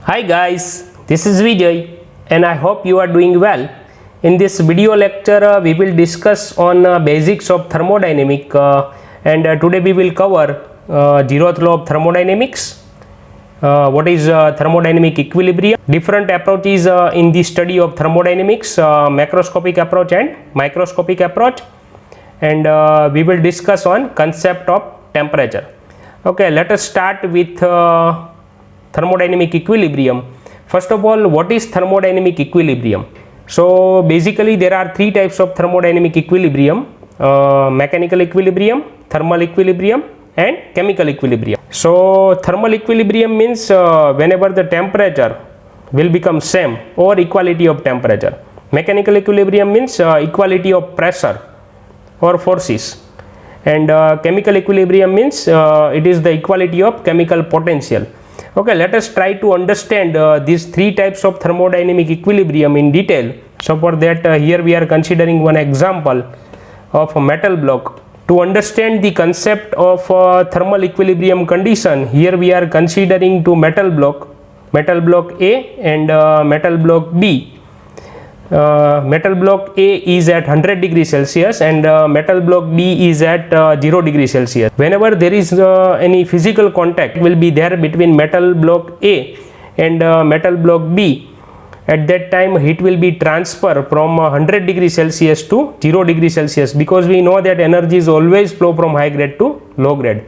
Hi guys, this is Vijay and I hope you are doing well. In this video lecture we will discuss on basics of thermodynamic and today we will cover Zeroth Law of Thermodynamics, what is thermodynamic equilibrium, different approaches in the study of thermodynamics, macroscopic approach and microscopic approach, and we will discuss on concept of temperature. Okay, let us start with thermodynamic equilibrium. First of all, what is thermodynamic equilibrium? So basically there are three types of thermodynamic equilibrium: mechanical equilibrium, thermal equilibrium and chemical equilibrium. So thermal equilibrium means whenever the temperature will become same or equality of temperature. Mechanical equilibrium means equality of pressure or forces, and chemical equilibrium means it is the equality of chemical potential. Okay, let us try to understand these three types of thermodynamic equilibrium in detail. So for that here we are considering one example of a metal block. To understand the concept of thermal equilibrium condition, here we are considering two metal block A and metal block B. Metal block A is at 100 degrees Celsius and metal block B is at 0 degrees Celsius. Whenever there is any physical contact will be there between metal block A and metal block B, at that time heat will be transferred from 100 degrees Celsius to 0 degrees Celsius, because we know that energy is always flow from high grade to low grade.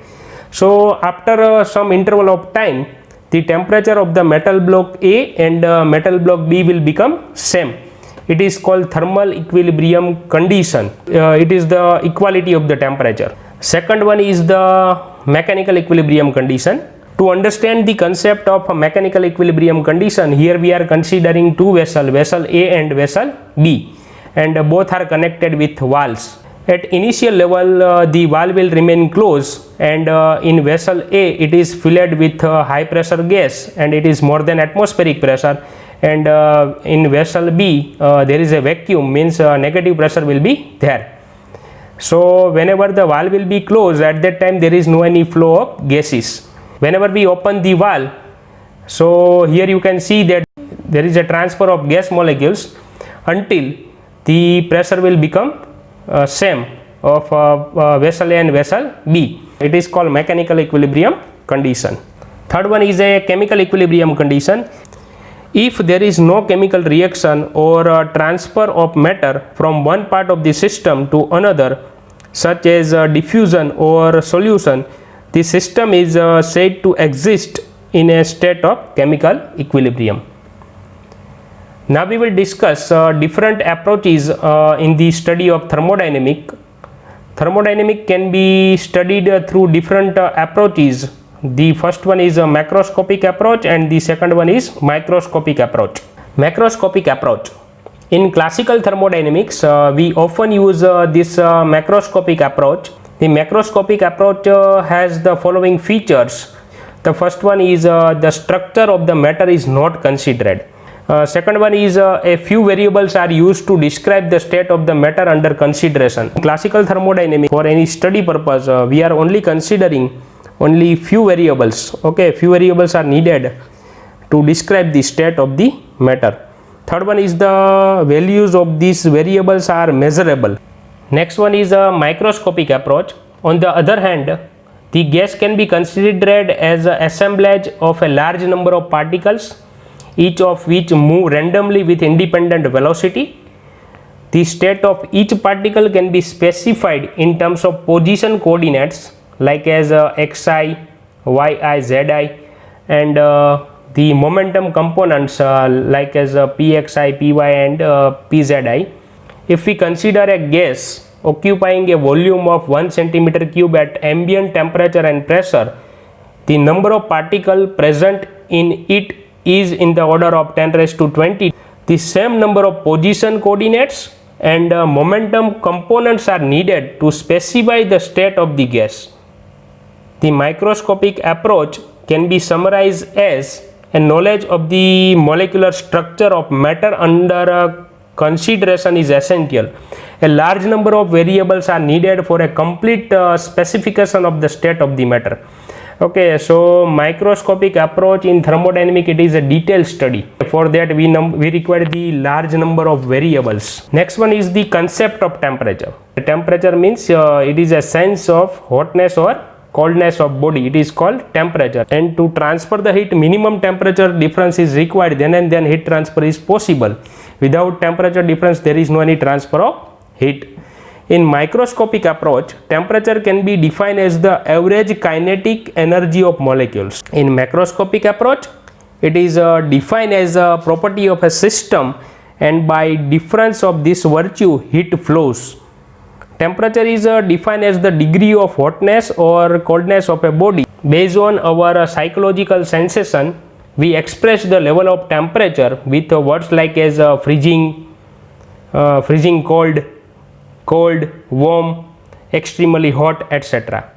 So after some interval of time, the temperature of the metal block A and metal block B will become same. It is called thermal equilibrium condition. It is the equality of the temperature. Second one is the mechanical equilibrium condition. To understand the concept of a mechanical equilibrium condition, here we are considering two vessels, vessel A and vessel B, and both are connected with valves. At initial level the valve will remain closed, and in vessel A it is filled with high pressure gas and it is more than atmospheric pressure, and in vessel B there is a vacuum, means negative pressure will be there. So whenever the valve will be closed, at that time there is no any flow of gases. Whenever we open the valve, so here you can see that there is a transfer of gas molecules until the pressure will become same of vessel A and vessel B. It is called mechanical equilibrium condition. Third one is a chemical equilibrium condition. If there is no chemical reaction or transfer of matter from one part of the system to another, such as diffusion or solution, the system is said to exist in a state of chemical equilibrium. Now we will discuss different approaches in the study of thermodynamic. Thermodynamic can be studied through different approaches. The first one is a macroscopic approach and the second one is microscopic approach. Macroscopic approach. In classical thermodynamics, we often use this macroscopic approach. The macroscopic approach has the following features. The first one is the structure of the matter is not considered. Second one is a few variables are used to describe the state of the matter under consideration. In classical thermodynamics, for any study purpose, we are only considering only few variables. Okay, few variables are needed to describe the state of the matter. Third one is the values of these variables are measurable. Next one is a microscopic approach. On the other hand, the gas can be considered as an assemblage of a large number of particles, each of which move randomly with independent velocity. The state of each particle can be specified in terms of position coordinates like as xi, yi, zi, and the momentum components like as pxi, py and pzi. If we consider a gas occupying a volume of 1 centimeter cube at ambient temperature and pressure, the number of particles present in it is in the order of 10 raised to 20. The same number of position coordinates and momentum components are needed to specify the state of the gas. The microscopic approach can be summarized as a knowledge of the molecular structure of matter under consideration is essential. A large number of variables are needed for a complete specification of the state of the matter. Okay, so microscopic approach in thermodynamic, it is a detailed study. For that we require the large number of variables. Next one is the concept of temperature. The temperature means it is a sense of hotness or coldness of body. It is called temperature, and to transfer the heat, minimum temperature difference is required, then and then heat transfer is possible. Without temperature difference, there is no any transfer of heat. In microscopic approach, temperature can be defined as the average kinetic energy of molecules. In macroscopic approach, it is defined as a property of a system, and by difference of this virtue, heat flows. Temperature is defined as the degree of hotness or coldness of a body. Based on our psychological sensation, we express the level of temperature with words like as freezing, freezing cold, cold, warm, extremely hot, etc.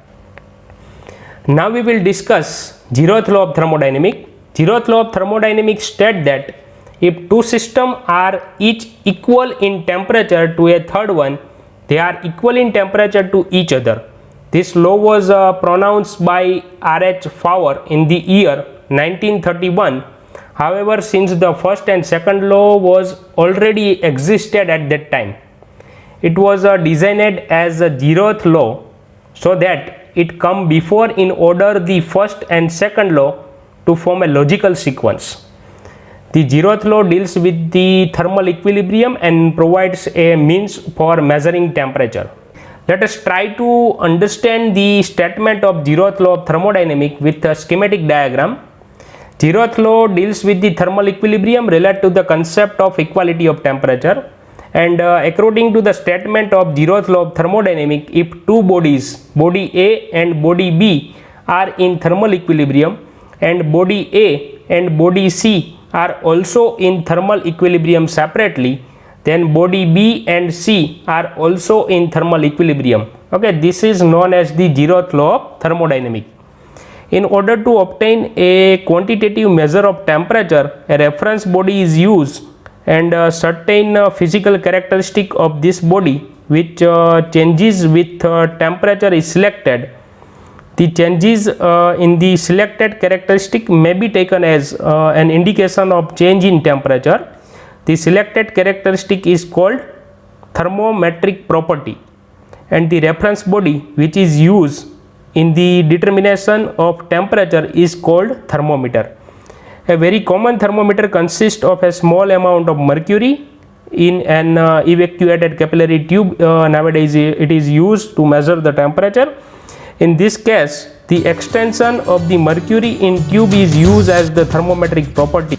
Now we will discuss Zeroth Law of Thermodynamics. Zeroth Law of Thermodynamics states that if two systems are each equal in temperature to a third one, they are equal in temperature to each other. This law was pronounced by R.H. Fowler in the year 1931. However, since the first and second law was already existed at that time, it was designed as a zeroth law so that it come before in order the first and second law to form a logical sequence. The zeroth law deals with the thermal equilibrium and provides a means for measuring temperature. Let us try to understand the statement of zeroth law of thermodynamics with a schematic diagram. Zeroth law deals with the thermal equilibrium related to the concept of equality of temperature. And according to the statement of Zeroth Law of Thermodynamics, if two bodies, body A and body B, are in thermal equilibrium, and body A and body C are also in thermal equilibrium separately, then body B and C are also in thermal equilibrium. Okay, this is known as the Zeroth Law of Thermodynamics. In order to obtain a quantitative measure of temperature, a reference body is used, and certain physical characteristic of this body which changes with temperature is selected. The changes in the selected characteristic may be taken as an indication of change in temperature. The selected characteristic is called thermometric property, and the reference body which is used in the determination of temperature is called thermometer. A very common thermometer consists of a small amount of mercury in an evacuated capillary tube. Nowadays it is used to measure the temperature. In this case, the extension of the mercury in tube is used as the thermometric property.